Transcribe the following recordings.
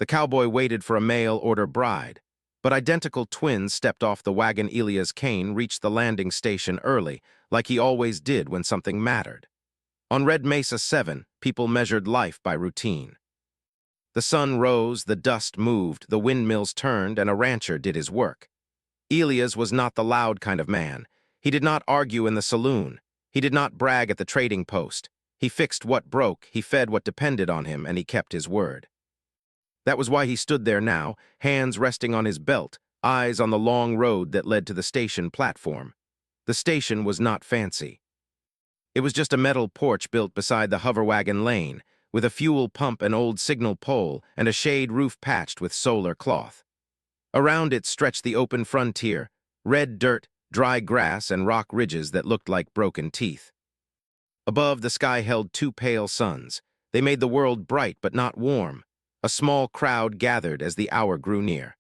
The cowboy waited for a mail-order bride, but identical twins stepped off the wagon. Elia's cane reached the landing station early, like he always did when something mattered. On Red Mesa 7, people measured life by routine. The sun rose, the dust moved, the windmills turned, and a rancher did his work. Elias was not the loud kind of man. He did not argue in the saloon. He did not brag at the trading post. He fixed what broke, he fed what depended on him, and he kept his word. That was why he stood there now, hands resting on his belt, eyes on the long road that led to the station platform. The station was not fancy. It was just a metal porch built beside the hover wagon lane, with a fuel pump, an old signal pole, and a shade roof patched with solar cloth. Around it stretched the open frontier, red dirt, dry grass, and rock ridges that looked like broken teeth. Above, the sky held two pale suns. They made the world bright but not warm. A small crowd gathered as the hour grew near.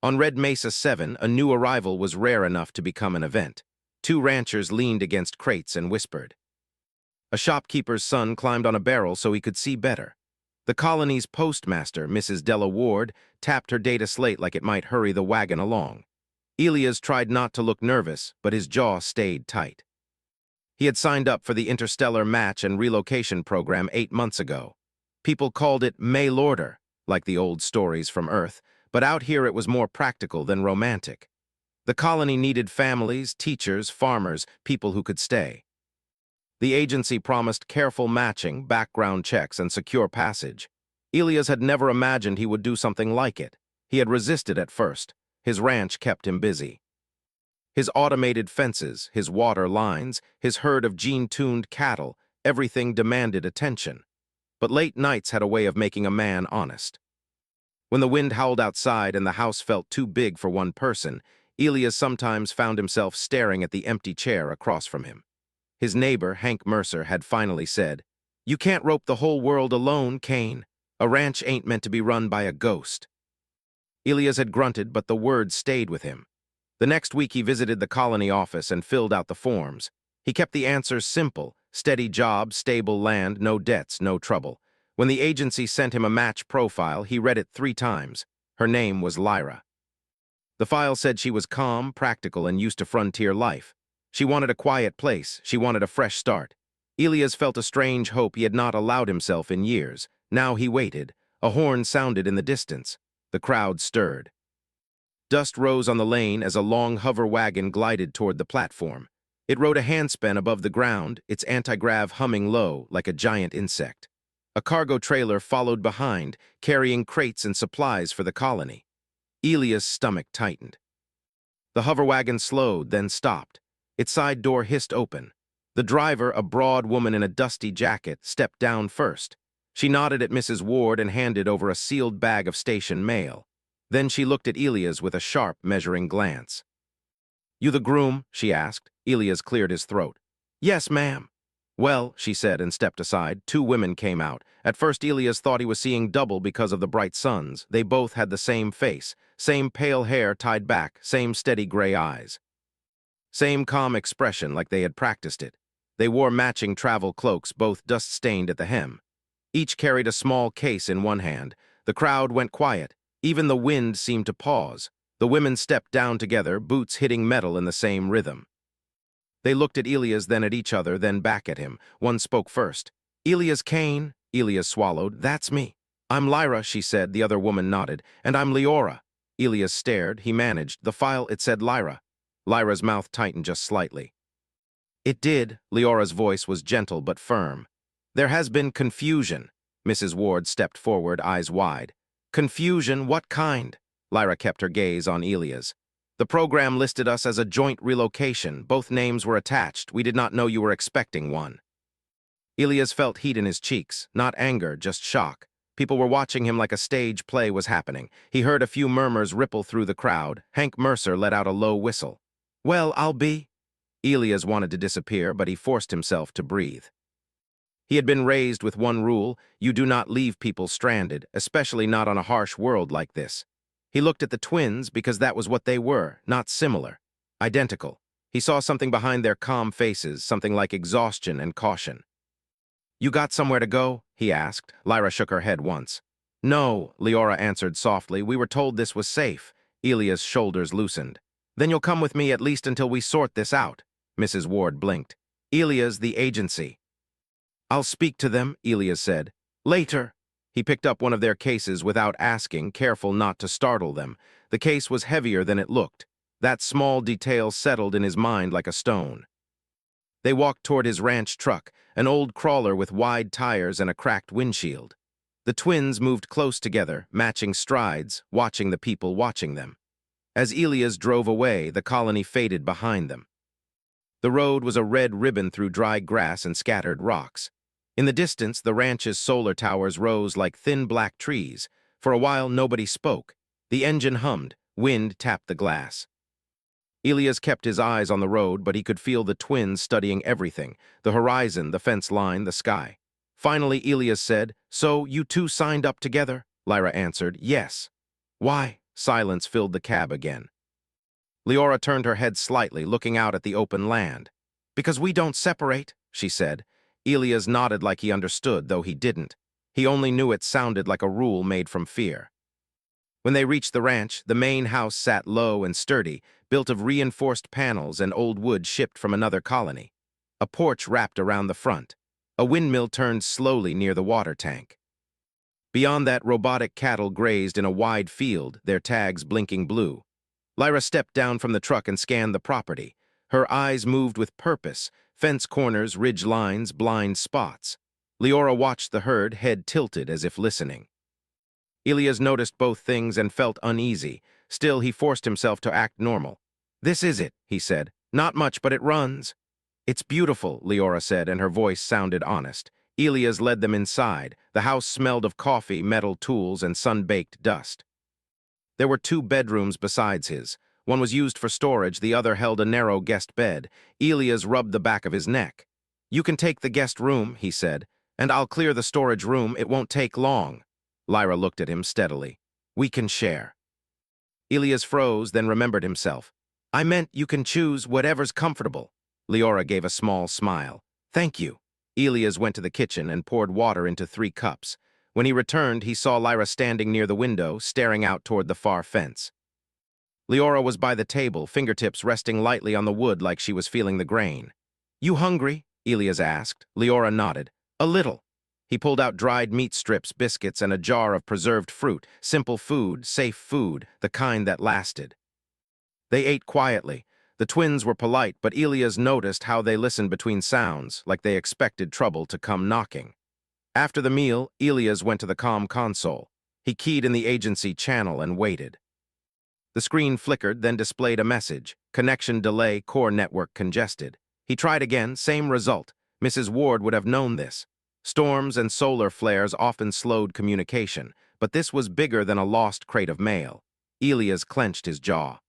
On Red Mesa 7, a new arrival was rare enough to become an event. Two ranchers leaned against crates and whispered. A shopkeeper's son climbed on a barrel so he could see better. The colony's postmaster, Mrs. Della Ward, tapped her data slate like it might hurry the wagon along. Elias tried not to look nervous, but his jaw stayed tight. He had signed up for the Interstellar Match and Relocation Program 8 months ago. People called it mail-order, like the old stories from Earth, but out here it was more practical than romantic. The colony needed families, teachers, farmers, people who could stay. The agency promised careful matching, background checks, and secure passage. Elias had never imagined he would do something like it. He had resisted at first. His ranch kept him busy. His automated fences, his water lines, his herd of gene-tuned cattle, everything demanded attention. But late nights had a way of making a man honest. When the wind howled outside and the house felt too big for one person, Elias sometimes found himself staring at the empty chair across from him. His neighbor, Hank Mercer, had finally said, "You can't rope the whole world alone, Kane. A ranch ain't meant to be run by a ghost." Elias had grunted, but the words stayed with him. The next week he visited the colony office and filled out the forms. He kept the answers simple: steady job, stable land, no debts, no trouble. When the agency sent him a match profile, he read it 3 times. Her name was Lyra. The file said she was calm, practical, and used to frontier life. She wanted a quiet place. She wanted a fresh start. Elias felt a strange hope he had not allowed himself in years. Now he waited. A horn sounded in the distance. The crowd stirred. Dust rose on the lane as a long hover wagon glided toward the platform. It rode a handspan above the ground, its anti-grav humming low like a giant insect. A cargo trailer followed behind, carrying crates and supplies for the colony. Elias' stomach tightened. The hover wagon slowed, then stopped. Its side door hissed open. The driver, a broad woman in a dusty jacket, stepped down first. She nodded at Mrs. Ward and handed over a sealed bag of station mail. Then she looked at Elias with a sharp, measuring glance. "You the groom?" she asked. Elias cleared his throat. "Yes, ma'am." "Well," she said and stepped aside. 2 women came out. At first Elias thought he was seeing double because of the bright suns. They both had the same face, same pale hair tied back, same steady gray eyes. Same calm expression, like they had practiced it. They wore matching travel cloaks, both dust-stained at the hem. Each carried a small case in one hand. The crowd went quiet. Even the wind seemed to pause. The women stepped down together, boots hitting metal in the same rhythm. They looked at Elias, then at each other, then back at him. One spoke first. "Elias Kane." Elias swallowed. "That's me." "I'm Lyra," she said. The other woman nodded. "And I'm Leora." Elias stared. He managed. The file, it said Lyra. Lyra's mouth tightened just slightly. "It did." Leora's voice was gentle but firm. "There has been confusion." Mrs. Ward stepped forward, eyes wide. "Confusion? What kind?" Lyra kept her gaze on Elias. "The program listed us as a joint relocation. Both names were attached. We did not know you were expecting one." Elias felt heat in his cheeks, not anger, just shock. People were watching him like a stage play was happening. He heard a few murmurs ripple through the crowd. Hank Mercer let out a low whistle. "Well, I'll be—" Elias wanted to disappear, but he forced himself to breathe. He had been raised with one rule: you do not leave people stranded, especially not on a harsh world like this. He looked at the twins because that was what they were, not similar, identical. He saw something behind their calm faces, something like exhaustion and caution. "You got somewhere to go?" he asked. Lyra shook her head once. No, Leora answered softly. We were told this was safe. Elia's shoulders loosened. Then you'll come with me at least until we sort this out. Mrs. Ward blinked. Elia's the agency. I'll speak to them, Elia said. Later. He picked up one of their cases without asking, careful not to startle them. The case was heavier than it looked. That small detail settled in his mind like a stone. They walked toward his ranch truck, an old crawler with wide tires and a cracked windshield. The twins moved close together, matching strides, watching the people watching them. As Elias drove away, the colony faded behind them. The road was a red ribbon through dry grass and scattered rocks. In the distance, the ranch's solar towers rose like thin black trees. For a while, nobody spoke. The engine hummed. Wind tapped the glass. Elias kept his eyes on the road, but he could feel the twins studying everything, the horizon, the fence line, the sky. Finally, Elias said, So, you two signed up together? Lyra answered, Yes. Why? Silence filled the cab again. Leora turned her head slightly, looking out at the open land. Because we don't separate, she said. Elias nodded like he understood, though he didn't. He only knew it sounded like a rule made from fear. When they reached the ranch, the main house sat low and sturdy, built of reinforced panels and old wood shipped from another colony. A porch wrapped around the front. A windmill turned slowly near the water tank. Beyond that, robotic cattle grazed in a wide field, their tags blinking blue. Lyra stepped down from the truck and scanned the property. Her eyes moved with purpose, fence corners, ridge lines, blind spots. Leora watched the herd, head tilted as if listening. Elias noticed both things and felt uneasy. Still, he forced himself to act normal. This is it, he said. Not much, but it runs. It's beautiful, Leora said, and her voice sounded honest. Elias led them inside. The house smelled of coffee, metal tools, and sun-baked dust. There were 2 bedrooms besides his. One was used for storage, the other held a narrow guest bed. Elias rubbed the back of his neck. You can take the guest room, he said, and I'll clear the storage room. It won't take long. Lyra looked at him steadily. We can share. Elias froze, then remembered himself. I meant you can choose whatever's comfortable. Leora gave a small smile. Thank you. Elias went to the kitchen and poured water into 3 cups. When he returned, he saw Lyra standing near the window, staring out toward the far fence. Leora was by the table, fingertips resting lightly on the wood like she was feeling the grain. You hungry? Elias asked. Leora nodded. A little. He pulled out dried meat strips, biscuits, and a jar of preserved fruit. Simple food, safe food, the kind that lasted. They ate quietly. The twins were polite, but Elias noticed how they listened between sounds, like they expected trouble to come knocking. After the meal, Elias went to the comm console. He keyed in the agency channel and waited. The screen flickered, then displayed a message. Connection delay, core network congested. He tried again, same result. Mrs. Ward would have known this. Storms and solar flares often slowed communication, but this was bigger than a lost crate of mail. Elias clenched his jaw.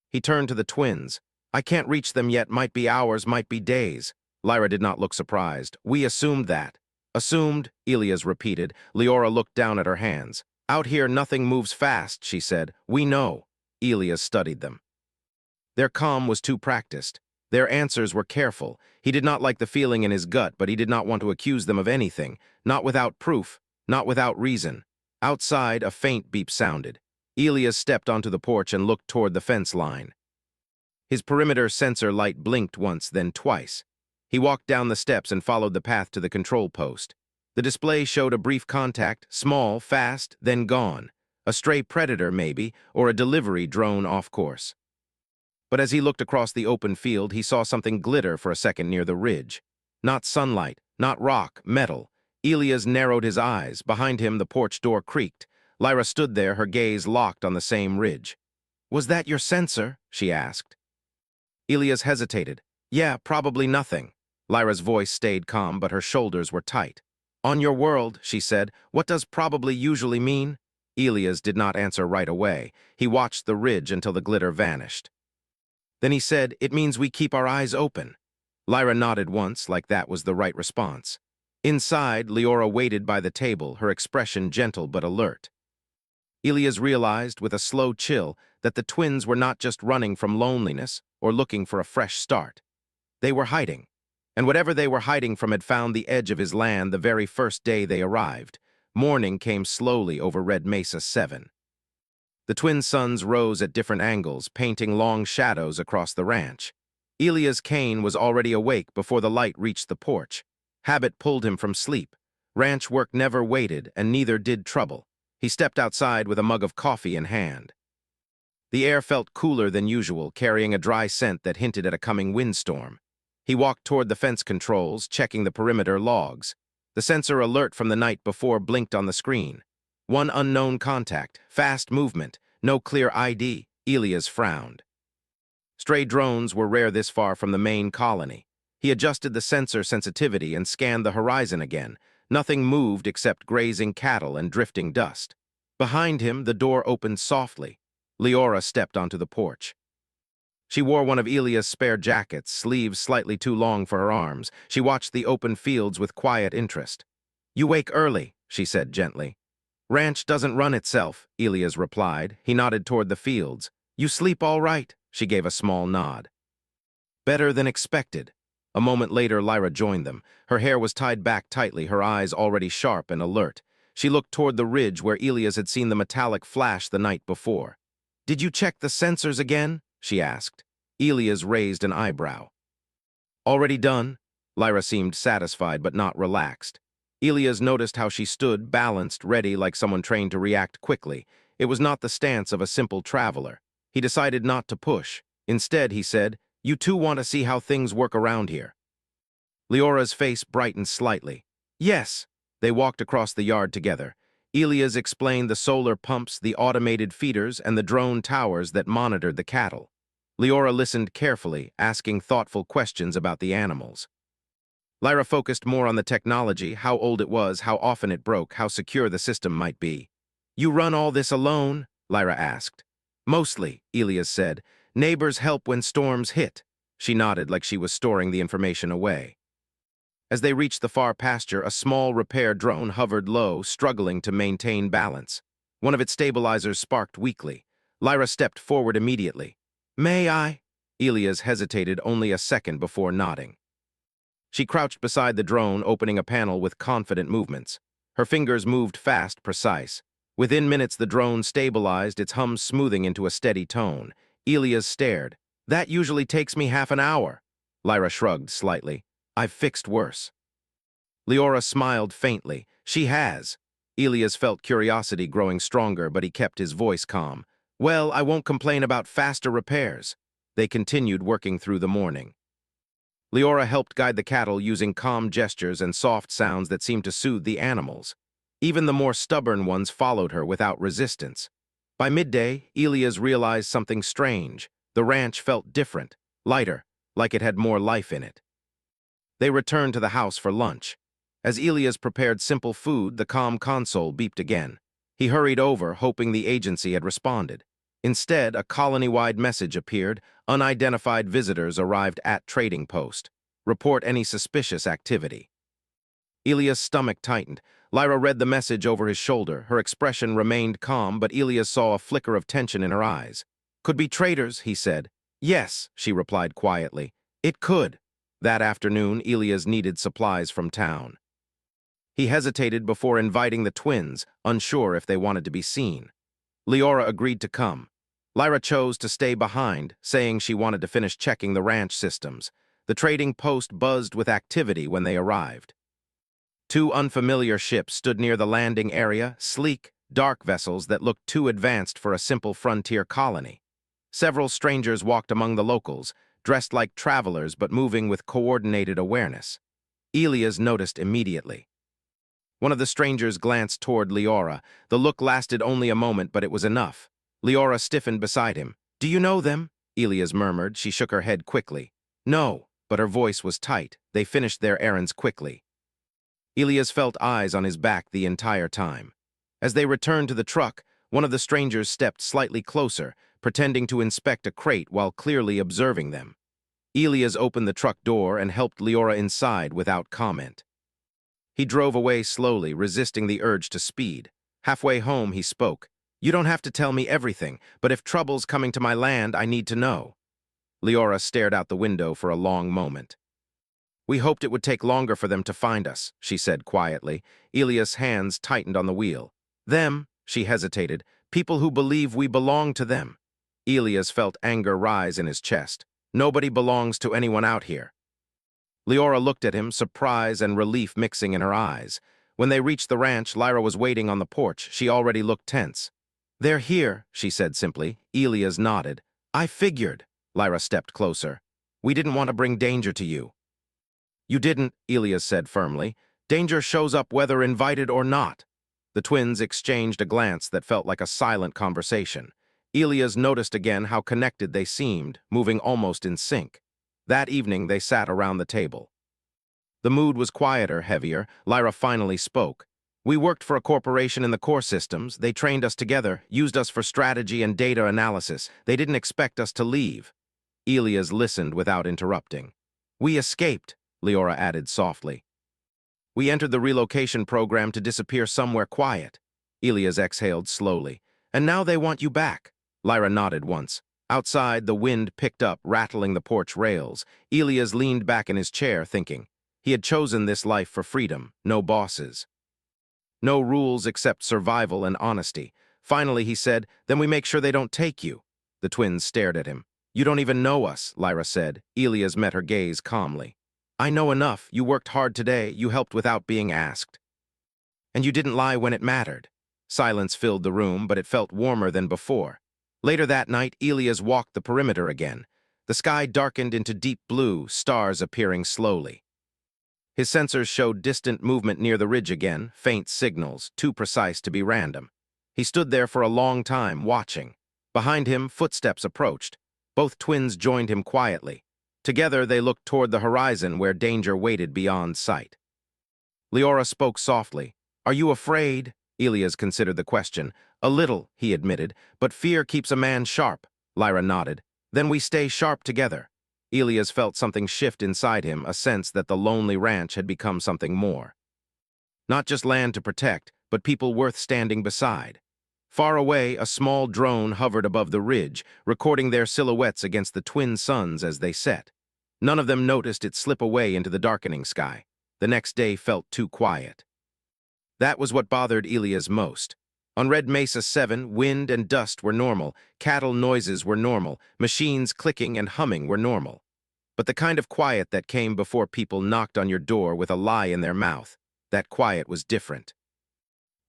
He turned to the twins. I can't reach them yet, might be hours, might be days. Lyra did not look surprised. We assumed that. Assumed, Elias repeated. Leora looked down at her hands. Out here nothing moves fast, she said. We know. Elias studied them. Their calm was too practiced. Their answers were careful. He did not like the feeling in his gut, but he did not want to accuse them of anything. Not without proof, not without reason. Outside, a faint beep sounded. Elias stepped onto the porch and looked toward the fence line. His perimeter sensor light blinked once, then twice. He walked down the steps and followed the path to the control post. The display showed a brief contact, small, fast, then gone. A stray predator, maybe, or a delivery drone off course. But as he looked across the open field, he saw something glitter for a second near the ridge. Not sunlight, not rock, metal. Elias narrowed his eyes. Behind him, the porch door creaked. Lyra stood there, her gaze locked on the same ridge. Was that your sensor? She asked. Elias hesitated. Yeah, probably nothing. Lyra's voice stayed calm, but her shoulders were tight. On your world, she said, what does probably usually mean? Elias did not answer right away. He watched the ridge until the glitter vanished. Then he said, it means we keep our eyes open. Lyra nodded once, like that was the right response. Inside, Leora waited by the table, her expression gentle but alert. Elias realized, with a slow chill, that the twins were not just running from loneliness or looking for a fresh start. They were hiding, and whatever they were hiding from had found the edge of his land the very first day they arrived. Morning came slowly over Red Mesa 7. The twin suns rose at different angles, painting long shadows across the ranch. Elia's cane was already awake before the light reached the porch. Habit pulled him from sleep. Ranch work never waited, and neither did trouble. He stepped outside with a mug of coffee in hand. The air felt cooler than usual, carrying a dry scent that hinted at a coming windstorm. He walked toward the fence controls, checking the perimeter logs. The sensor alert from the night before blinked on the screen. One unknown contact, fast movement, no clear ID. Elias frowned. Stray drones were rare this far from the main colony. He adjusted the sensor sensitivity and scanned the horizon again. Nothing moved except grazing cattle and drifting dust. Behind him, the door opened softly. Leora stepped onto the porch. She wore one of Elia's spare jackets, sleeves slightly too long for her arms. She watched the open fields with quiet interest. "You wake early," she said gently. "Ranch doesn't run itself," Elias replied. He nodded toward the fields. "You sleep all right?" She gave a small nod. "Better than expected." A moment later, Lyra joined them. Her hair was tied back tightly, her eyes already sharp and alert. She looked toward the ridge where Elias had seen the metallic flash the night before. "Did you check the sensors again?" she asked. Elias raised an eyebrow. "Already done?" Lyra seemed satisfied but not relaxed. Elias noticed how she stood, balanced, ready like someone trained to react quickly. It was not the stance of a simple traveler. He decided not to push. Instead, he said, "You two want to see how things work around here." Leora's face brightened slightly. "Yes." They walked across the yard together. Elias explained the solar pumps, the automated feeders, and the drone towers that monitored the cattle. Leora listened carefully, asking thoughtful questions about the animals. Lyra focused more on the technology, how old it was, how often it broke, how secure the system might be. "You run all this alone?" Lyra asked. "Mostly," Elias said. "Neighbors help when storms hit." She nodded like she was storing the information away. As they reached the far pasture, a small repair drone hovered low, struggling to maintain balance. One of its stabilizers sparked weakly. Lyra stepped forward immediately. "May I?" Elias hesitated only a second before nodding. She crouched beside the drone, opening a panel with confident movements. Her fingers moved fast, precise. Within minutes, the drone stabilized, its hum smoothing into a steady tone. Elias stared. "That usually takes me half an hour." Lyra shrugged slightly. "I've fixed worse." Leora smiled faintly. "She has." Elias felt curiosity growing stronger, but he kept his voice calm. "Well, I won't complain about faster repairs." They continued working through the morning. Leora helped guide the cattle using calm gestures and soft sounds that seemed to soothe the animals. Even the more stubborn ones followed her without resistance. By midday, Elias realized something strange. The ranch felt different, lighter, like it had more life in it. They returned to the house for lunch. As Elias prepared simple food, the comm console beeped again. He hurried over, hoping the agency had responded. Instead, a colony-wide message appeared. Unidentified visitors arrived at trading post. Report any suspicious activity. Elias' stomach tightened. Lyra read the message over his shoulder. Her expression remained calm, but Elias saw a flicker of tension in her eyes. "Could be traders," he said. "Yes," she replied quietly. "It could." That afternoon, Elias needed supplies from town. He hesitated before inviting the twins, unsure if they wanted to be seen. Leora agreed to come. Lyra chose to stay behind, saying she wanted to finish checking the ranch systems. The trading post buzzed with activity when they arrived. Two unfamiliar ships stood near the landing area, sleek, dark vessels that looked too advanced for a simple frontier colony. Several strangers walked among the locals, dressed like travelers but moving with coordinated awareness. Elias noticed immediately. One of the strangers glanced toward Leora. The look lasted only a moment, but it was enough. Leora stiffened beside him. "Do you know them?" Elias murmured. She shook her head quickly. "No," but her voice was tight. They finished their errands quickly. Elias felt eyes on his back the entire time. As they returned to the truck, one of the strangers stepped slightly closer, pretending to inspect a crate while clearly observing them. Elias opened the truck door and helped Leora inside without comment. He drove away slowly, resisting the urge to speed. Halfway home, he spoke. "You don't have to tell me everything, but if trouble's coming to my land, I need to know." Leora stared out the window for a long moment. We hoped it would take longer for them to find us, she said quietly. Elia's hands tightened on the wheel. Them, she hesitated, people who believe we belong to them. Elias felt anger rise in his chest. Nobody belongs to anyone out here. Leora looked at him, surprise and relief mixing in her eyes. When they reached the ranch, Lyra was waiting on the porch. She already looked tense. They're here, she said simply. Elias nodded. I figured. Lyra stepped closer. We didn't want to bring danger to you. You didn't, Elias said firmly. Danger shows up whether invited or not. The twins exchanged a glance that felt like a silent conversation. Elias noticed again how connected they seemed, moving almost in sync. That evening they sat around the table. The mood was quieter, heavier. Lyra finally spoke. We worked for a corporation in the core systems. They trained us together, used us for strategy and data analysis. They didn't expect us to leave. Elias listened without interrupting. We escaped, Leora added softly. We entered the relocation program to disappear somewhere quiet. Elias exhaled slowly. And now they want you back. Lyra nodded once. Outside, the wind picked up, rattling the porch rails. Elias leaned back in his chair, thinking. He had chosen this life for freedom, no bosses. No rules except survival and honesty. Finally, he said, then we make sure they don't take you. The twins stared at him. You don't even know us, Lyra said. Elias met her gaze calmly. I know enough. You worked hard today. You helped without being asked. And you didn't lie when it mattered. Silence filled the room, but it felt warmer than before. Later that night, Elias walked the perimeter again. The sky darkened into deep blue, stars appearing slowly. His sensors showed distant movement near the ridge again, faint signals, too precise to be random. He stood there for a long time, watching. Behind him, footsteps approached. Both twins joined him quietly. Together, they looked toward the horizon where danger waited beyond sight. Leora spoke softly. Are you afraid? Elias considered the question. A little, he admitted, but fear keeps a man sharp. Lyra nodded. Then we stay sharp together. Elias felt something shift inside him, a sense that the lonely ranch had become something more. Not just land to protect, but people worth standing beside. Far away, a small drone hovered above the ridge, recording their silhouettes against the twin suns as they set. None of them noticed it slip away into the darkening sky. The next day felt too quiet. That was what bothered Elias most. On Red Mesa 7, wind and dust were normal, cattle noises were normal, machines clicking and humming were normal. But the kind of quiet that came before people knocked on your door with a lie in their mouth, that quiet was different.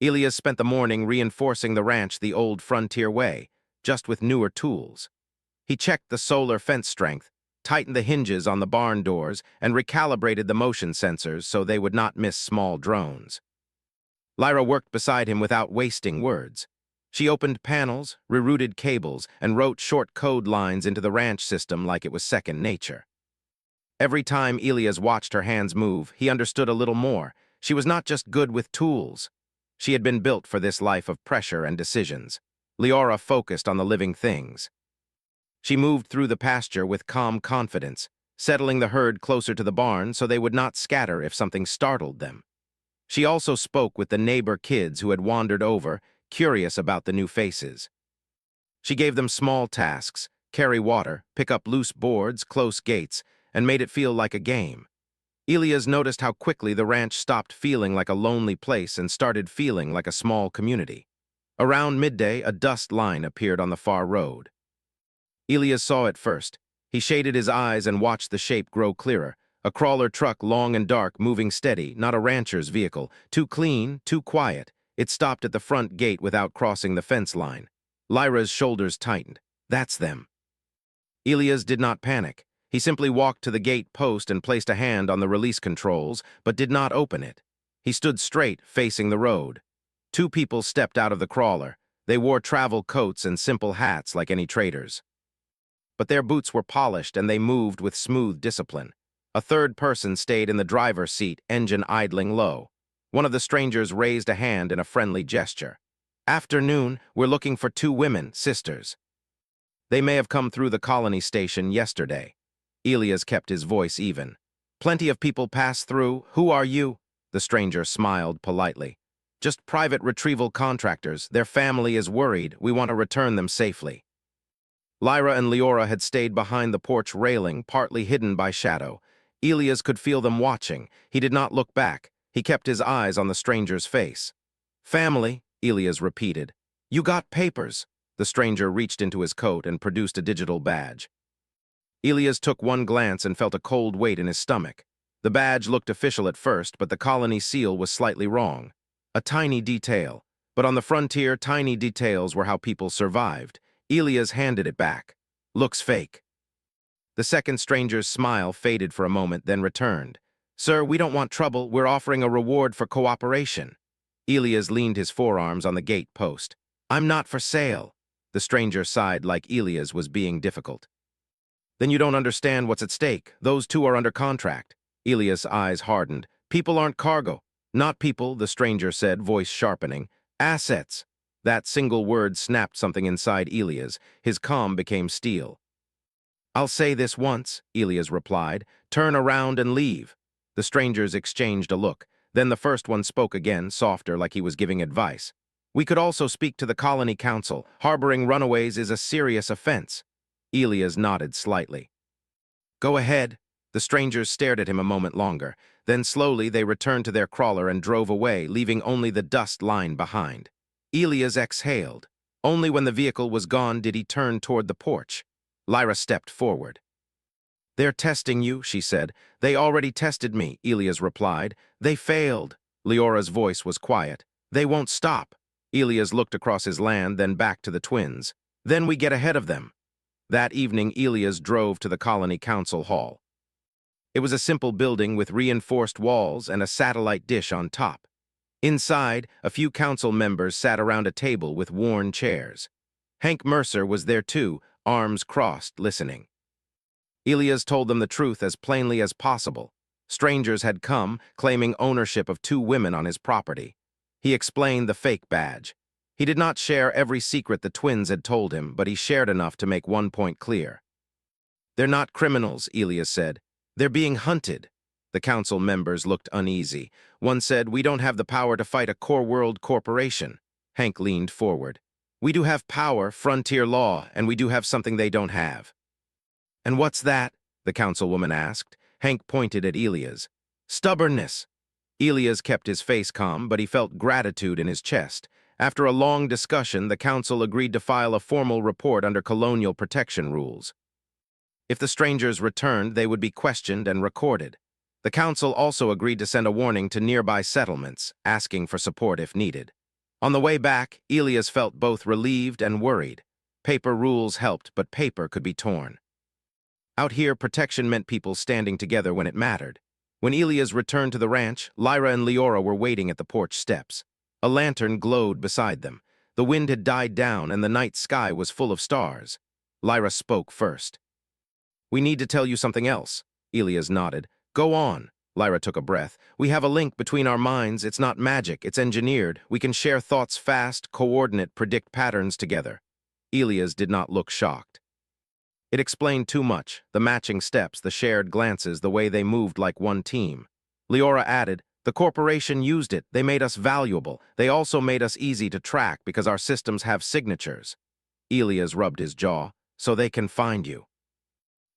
Elias spent the morning reinforcing the ranch the old frontier way, just with newer tools. He checked the solar fence strength, tightened the hinges on the barn doors, and recalibrated the motion sensors so they would not miss small drones. Lyra worked beside him without wasting words. She opened panels, rerouted cables, and wrote short code lines into the ranch system like it was second nature. Every time Elias watched her hands move, he understood a little more. She was not just good with tools. She had been built for this life of pressure and decisions. Leora focused on the living things. She moved through the pasture with calm confidence, settling the herd closer to the barn so they would not scatter if something startled them. She also spoke with the neighbor kids who had wandered over, curious about the new faces. She gave them small tasks, carry water, pick up loose boards, close gates, and made it feel like a game. Elias noticed how quickly the ranch stopped feeling like a lonely place and started feeling like a small community. Around midday, a dust line appeared on the far road. Elias saw it first. He shaded his eyes and watched the shape grow clearer. A crawler truck, long and dark, moving steady, not a rancher's vehicle. Too clean, too quiet. It stopped at the front gate without crossing the fence line. Lyra's shoulders tightened. That's them. Elias did not panic. He simply walked to the gate post and placed a hand on the release controls, but did not open it. He stood straight, facing the road. Two people stepped out of the crawler. They wore travel coats and simple hats like any traders. But their boots were polished and they moved with smooth discipline. A third person stayed in the driver's seat, engine idling low. One of the strangers raised a hand in a friendly gesture. Afternoon, we're looking for two women, sisters. They may have come through the colony station yesterday. Elias kept his voice even. Plenty of people pass through. Who are you? The stranger smiled politely. Just private retrieval contractors. Their family is worried. We want to return them safely. Lyra and Leora had stayed behind the porch railing, partly hidden by shadow. Elias could feel them watching. He did not look back. He kept his eyes on the stranger's face. "Family," Elias repeated. "You got papers." The stranger reached into his coat and produced a digital badge. Elias took one glance and felt a cold weight in his stomach. The badge looked official at first, but the colony seal was slightly wrong. A tiny detail. But on the frontier, tiny details were how people survived. Elias handed it back. "Looks fake." The second stranger's smile faded for a moment, then returned. "Sir, we don't want trouble. We're offering a reward for cooperation." Elias leaned his forearms on the gate post. "I'm not for sale." The stranger sighed like Elias was being difficult. "Then you don't understand what's at stake. Those two are under contract." Elias' eyes hardened. "People aren't cargo." "Not people," the stranger said, voice sharpening. "Assets." That single word snapped something inside Elias. His calm became steel. "I'll say this once," Elias replied. "Turn around and leave." The strangers exchanged a look. Then the first one spoke again, softer, like he was giving advice. "We could also speak to the colony council. Harboring runaways is a serious offense." Elias nodded slightly. "Go ahead." The strangers stared at him a moment longer. Then slowly they returned to their crawler and drove away, leaving only the dust line behind. Elias exhaled. Only when the vehicle was gone did he turn toward the porch. Lyra stepped forward. "They're testing you," she said. "They already tested me," Elias replied. "They failed." Leora's voice was quiet. "They won't stop." Elias looked across his land, then back to the twins. "Then we get ahead of them." That evening, Elias drove to the colony council hall. It was a simple building with reinforced walls and a satellite dish on top. Inside, a few council members sat around a table with worn chairs. Hank Mercer was there too, arms crossed, listening. Elias told them the truth as plainly as possible. Strangers had come, claiming ownership of 2 women on his property. He explained the fake badge. He did not share every secret the twins had told him, but he shared enough to make one point clear. "They're not criminals," Elias said. "They're being hunted." The council members looked uneasy. One said, "We don't have the power to fight a core world corporation." Hank leaned forward. "We do have power, frontier law, and we do have something they don't have." "And what's that?" the councilwoman asked. Hank pointed at Elias. "Stubbornness." Elias kept his face calm, but he felt gratitude in his chest. After a long discussion, the council agreed to file a formal report under colonial protection rules. If the strangers returned, they would be questioned and recorded. The council also agreed to send a warning to nearby settlements, asking for support if needed. On the way back, Elias felt both relieved and worried. Paper rules helped, but paper could be torn. Out here, protection meant people standing together when it mattered. When Elias returned to the ranch, Lyra and Leora were waiting at the porch steps. A lantern glowed beside them. The wind had died down and the night sky was full of stars. Lyra spoke first. "We need to tell you something else." Elias nodded. "Go on." Lyra took a breath. "We have a link between our minds. It's not magic, it's engineered. We can share thoughts fast, coordinate, predict patterns together." Elias did not look shocked. It explained too much, the matching steps, the shared glances, the way they moved like one team. Leora added, "The corporation used it. They made us valuable. They also made us easy to track because our systems have signatures." Elias rubbed his jaw. "So they can find you."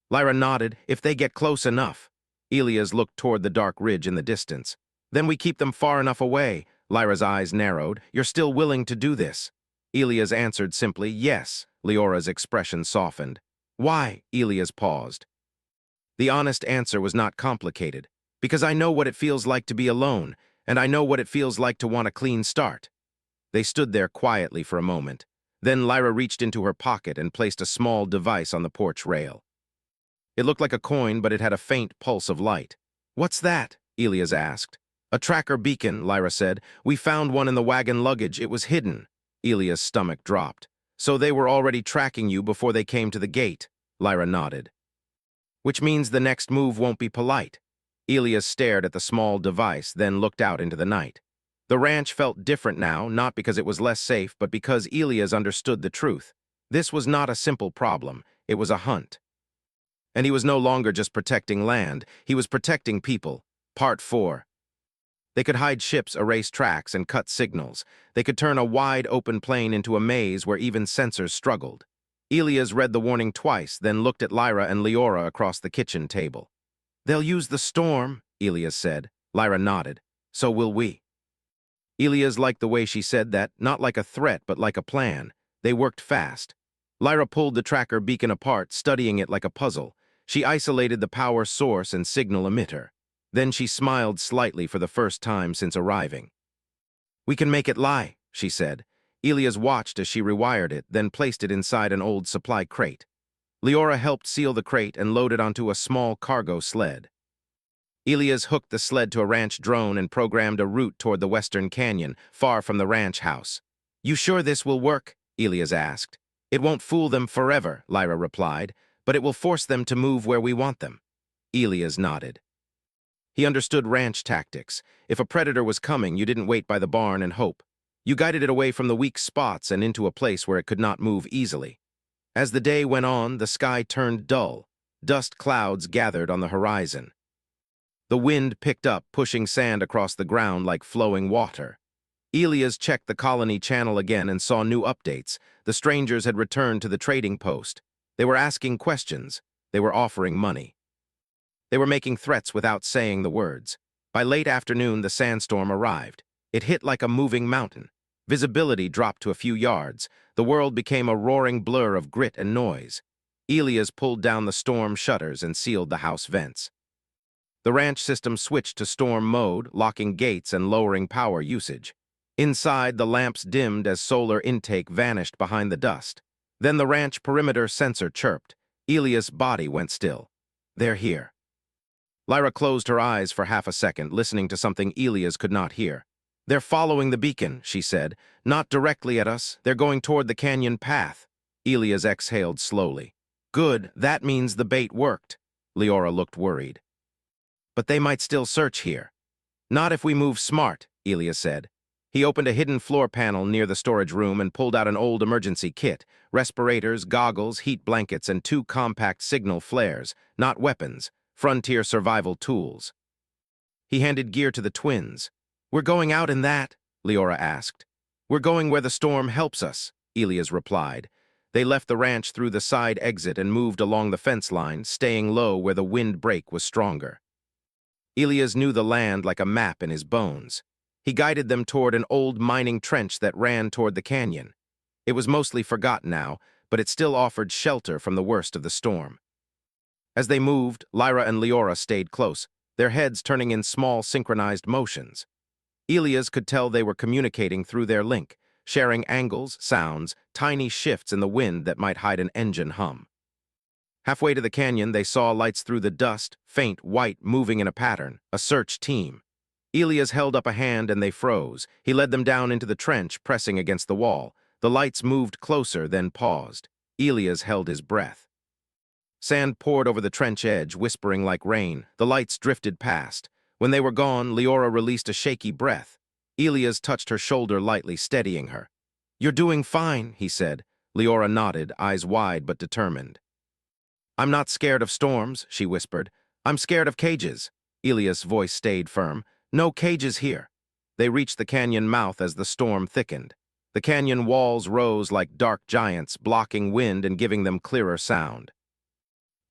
Lyra nodded. "If they get close enough." Elias looked toward the dark ridge in the distance. "Then we keep them far enough away." Lyra's eyes narrowed. "You're still willing to do this?" Elias answered simply, "Yes." Leora's expression softened. "Why?" Elias paused. The honest answer was not complicated. "Because I know what it feels like to be alone, and I know what it feels like to want a clean start." They stood there quietly for a moment. Then Lyra reached into her pocket and placed a small device on the porch rail. It looked like a coin, but it had a faint pulse of light. "What's that?" Elias asked. "A tracker beacon," Lyra said. "We found one in the wagon luggage. It was hidden." Elias' stomach dropped. "So they were already tracking you before they came to the gate." Lyra nodded. "Which means the next move won't be polite." Elias stared at the small device, then looked out into the night. The ranch felt different now, not because it was less safe, but because Elias understood the truth. This was not a simple problem. It was a hunt. And he was no longer just protecting land. He was protecting people. Part 4. They could hide ships, erase tracks, and cut signals. They could turn a wide open plain into a maze where even sensors struggled. Elias read the warning twice, then looked at Lyra and Leora across the kitchen table. They'll use the storm, Elias said. Lyra nodded. So will we. Elias liked the way she said that, not like a threat, but like a plan. They worked fast. Lyra pulled the tracker beacon apart, studying it like a puzzle. She isolated the power source and signal emitter. Then she smiled slightly for the first time since arriving. We can make it lie, she said. Elias watched as she rewired it, then placed it inside an old supply crate. Leora helped seal the crate and load it onto a small cargo sled. Elias hooked the sled to a ranch drone and programmed a route toward the western canyon, far from the ranch house. You sure this will work? Elias asked. It won't fool them forever, Lyra replied, but it will force them to move where we want them. Elias nodded. He understood ranch tactics. If a predator was coming, you didn't wait by the barn and hope. You guided it away from the weak spots and into a place where it could not move easily. As the day went on, the sky turned dull. Dust clouds gathered on the horizon. The wind picked up, pushing sand across the ground like flowing water. Elias checked the colony channel again and saw new updates. The strangers had returned to the trading post. They were asking questions. They were offering money. They were making threats without saying the words. By late afternoon, the sandstorm arrived. It hit like a moving mountain. Visibility dropped to a few yards. The world became a roaring blur of grit and noise. Elias pulled down the storm shutters and sealed the house vents. The ranch system switched to storm mode, locking gates and lowering power usage. Inside, the lamps dimmed as solar intake vanished behind the dust. Then the ranch perimeter sensor chirped. Elias' body went still. They're here. Lyra closed her eyes for half a second, listening to something Elias could not hear. They're following the beacon, she said. Not directly at us. They're going toward the canyon path. Elias exhaled slowly. Good, that means the bait worked. Leora looked worried. But they might still search here. Not if we move smart, Elias said. He opened a hidden floor panel near the storage room and pulled out an old emergency kit, respirators, goggles, heat blankets, and 2 compact signal flares, not weapons, frontier survival tools. He handed gear to the twins. We're going out in that, Leora asked. We're going where the storm helps us, Elias replied. They left the ranch through the side exit and moved along the fence line, staying low where the wind break was stronger. Elias knew the land like a map in his bones. He guided them toward an old mining trench that ran toward the canyon. It was mostly forgotten now, but it still offered shelter from the worst of the storm. As they moved, Lyra and Leora stayed close, their heads turning in small synchronized motions. Elias could tell they were communicating through their link, sharing angles, sounds, tiny shifts in the wind that might hide an engine hum. Halfway to the canyon, they saw lights through the dust, faint white moving in a pattern, a search team. Elias held up a hand and they froze. He led them down into the trench, pressing against the wall. The lights moved closer, then paused. Elias held his breath. Sand poured over the trench edge, whispering like rain. The lights drifted past. When they were gone, Leora released a shaky breath. Elias touched her shoulder lightly, steadying her. You're doing fine, he said. Leora nodded, eyes wide but determined. I'm not scared of storms, she whispered. I'm scared of cages. Elias' voice stayed firm. No cages here. They reached the canyon mouth as the storm thickened. The canyon walls rose like dark giants, blocking wind and giving them clearer sound.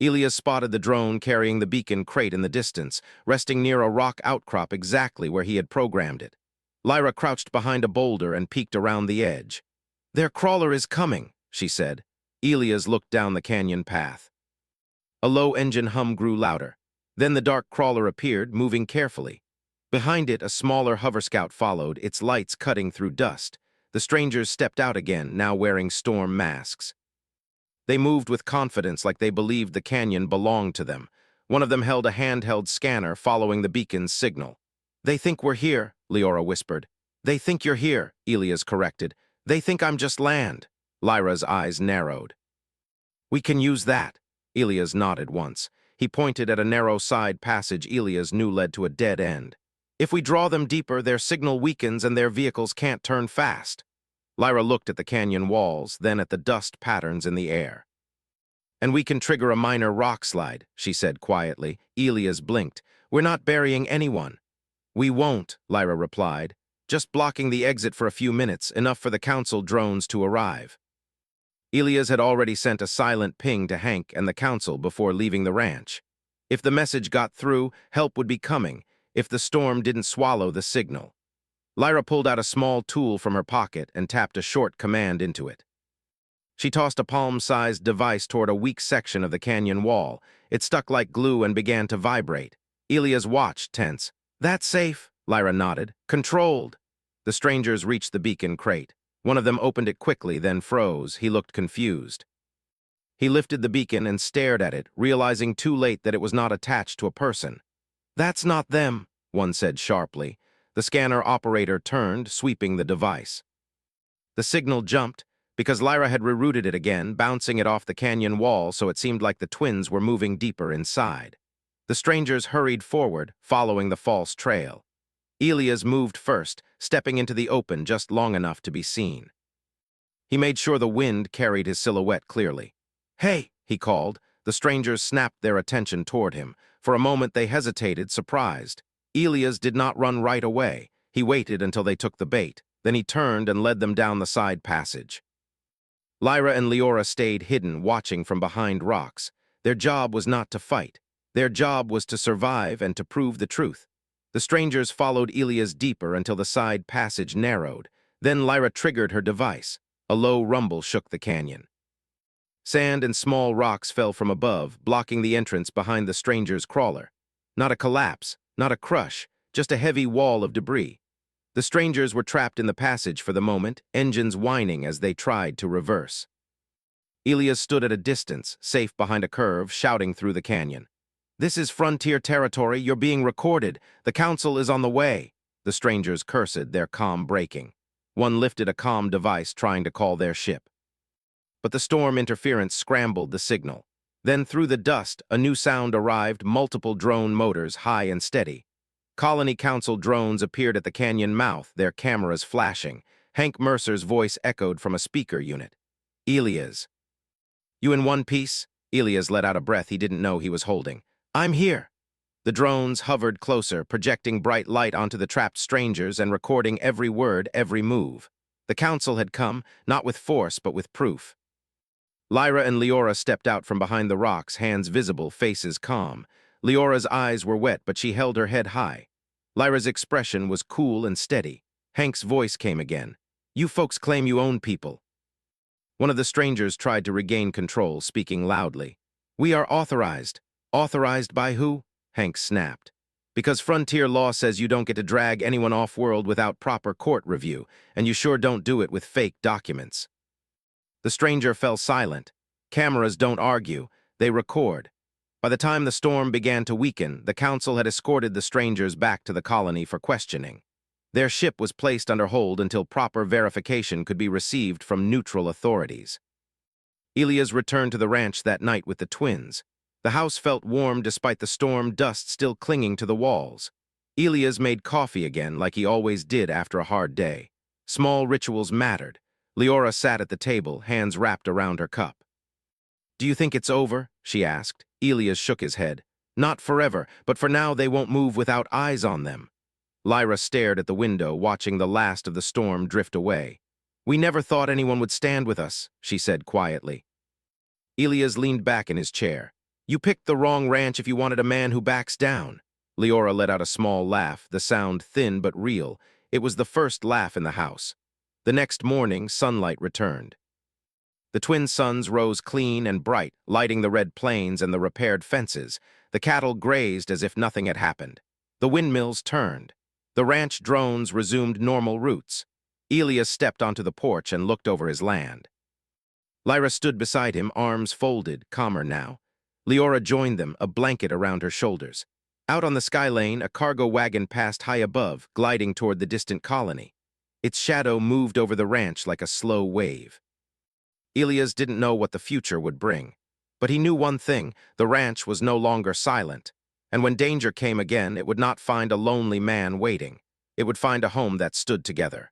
Elias spotted the drone carrying the beacon crate in the distance, resting near a rock outcrop exactly where he had programmed it. Lyra crouched behind a boulder and peeked around the edge. Their crawler is coming, she said. Elias looked down the canyon path. A low engine hum grew louder. Then the dark crawler appeared, moving carefully. Behind it, a smaller hover scout followed, its lights cutting through dust. The strangers stepped out again, now wearing storm masks. They moved with confidence like they believed the canyon belonged to them. One of them held a handheld scanner following the beacon's signal. They think we're here, Leora whispered. They think you're here, Elias corrected. They think I'm just land. Lyra's eyes narrowed. We can use that. Elias nodded once. He pointed at a narrow side passage Elias knew led to a dead end. If we draw them deeper, their signal weakens and their vehicles can't turn fast. Lyra looked at the canyon walls, then at the dust patterns in the air. And we can trigger a minor rock slide, she said quietly. Elias blinked. We're not burying anyone. We won't, Lyra replied. Just blocking the exit for a few minutes, enough for the council drones to arrive. Elias had already sent a silent ping to Hank and the council before leaving the ranch. If the message got through, help would be coming, if the storm didn't swallow the signal. Lyra pulled out a small tool from her pocket and tapped a short command into it. She tossed a palm-sized device toward a weak section of the canyon wall. It stuck like glue and began to vibrate. Elias watched, tense. "That's safe," Lyra nodded. "Controlled." The strangers reached the beacon crate. One of them opened it quickly, then froze. He looked confused. He lifted the beacon and stared at it, realizing too late that it was not attached to a person. "That's not them," one said sharply. The scanner operator turned, sweeping the device. The signal jumped, because Lyra had rerouted it again, bouncing it off the canyon wall so it seemed like the twins were moving deeper inside. The strangers hurried forward, following the false trail. Elias moved first, stepping into the open just long enough to be seen. He made sure the wind carried his silhouette clearly. "Hey!" he called. The strangers snapped their attention toward him. For a moment they hesitated, surprised. Elias did not run right away. He waited until they took the bait. Then he turned and led them down the side passage. Lyra and Leora stayed hidden, watching from behind rocks. Their job was not to fight. Their job was to survive and to prove the truth. The strangers followed Elias deeper until the side passage narrowed. Then Lyra triggered her device. A low rumble shook the canyon. Sand and small rocks fell from above, blocking the entrance behind the strangers' crawler. Not a collapse, not a crush, just a heavy wall of debris. The strangers were trapped in the passage for the moment, engines whining as they tried to reverse. Elias stood at a distance, safe behind a curve, shouting through the canyon. "This is frontier territory. You're being recorded. The council is on the way." The strangers cursed, their comm breaking. One lifted a comm device, trying to call their ship. But the storm interference scrambled the signal. Then through the dust, a new sound arrived, multiple drone motors, high and steady. Colony Council drones appeared at the canyon mouth, their cameras flashing. Hank Mercer's voice echoed from a speaker unit. "Elias." "You in one piece?" Elias let out a breath he didn't know he was holding. "I'm here." The drones hovered closer, projecting bright light onto the trapped strangers and recording every word, every move. The council had come, not with force, but with proof. Lyra and Leora stepped out from behind the rocks, hands visible, faces calm. Leora's eyes were wet, but she held her head high. Lyra's expression was cool and steady. Hank's voice came again. "You folks claim you own people." One of the strangers tried to regain control, speaking loudly. "We are authorized." "Authorized by who?" Hank snapped. "Because frontier law says you don't get to drag anyone off-world without proper court review, and you sure don't do it with fake documents." The stranger fell silent. Cameras don't argue, they record. By the time the storm began to weaken, the council had escorted the strangers back to the colony for questioning. Their ship was placed under hold until proper verification could be received from neutral authorities. Elias returned to the ranch that night with the twins. The house felt warm despite the storm dust still clinging to the walls. Elias made coffee again like he always did after a hard day. Small rituals mattered. Leora sat at the table, hands wrapped around her cup. "Do you think it's over?" she asked. Elias shook his head. "Not forever, but for now they won't move without eyes on them." Lyra stared at the window, watching the last of the storm drift away. "We never thought anyone would stand with us," she said quietly. Elias leaned back in his chair. "You picked the wrong ranch if you wanted a man who backs down." Leora let out a small laugh, the sound thin but real. It was the first laugh in the house. The next morning, sunlight returned. The twin suns rose clean and bright, lighting the red plains and the repaired fences. The cattle grazed as if nothing had happened. The windmills turned. The ranch drones resumed normal routes. Elias stepped onto the porch and looked over his land. Lyra stood beside him, arms folded, calmer now. Leora joined them, a blanket around her shoulders. Out on the sky lane, a cargo wagon passed high above, gliding toward the distant colony. Its shadow moved over the ranch like a slow wave. Elias didn't know what the future would bring. But he knew one thing: the ranch was no longer silent. And when danger came again, it would not find a lonely man waiting. It would find a home that stood together.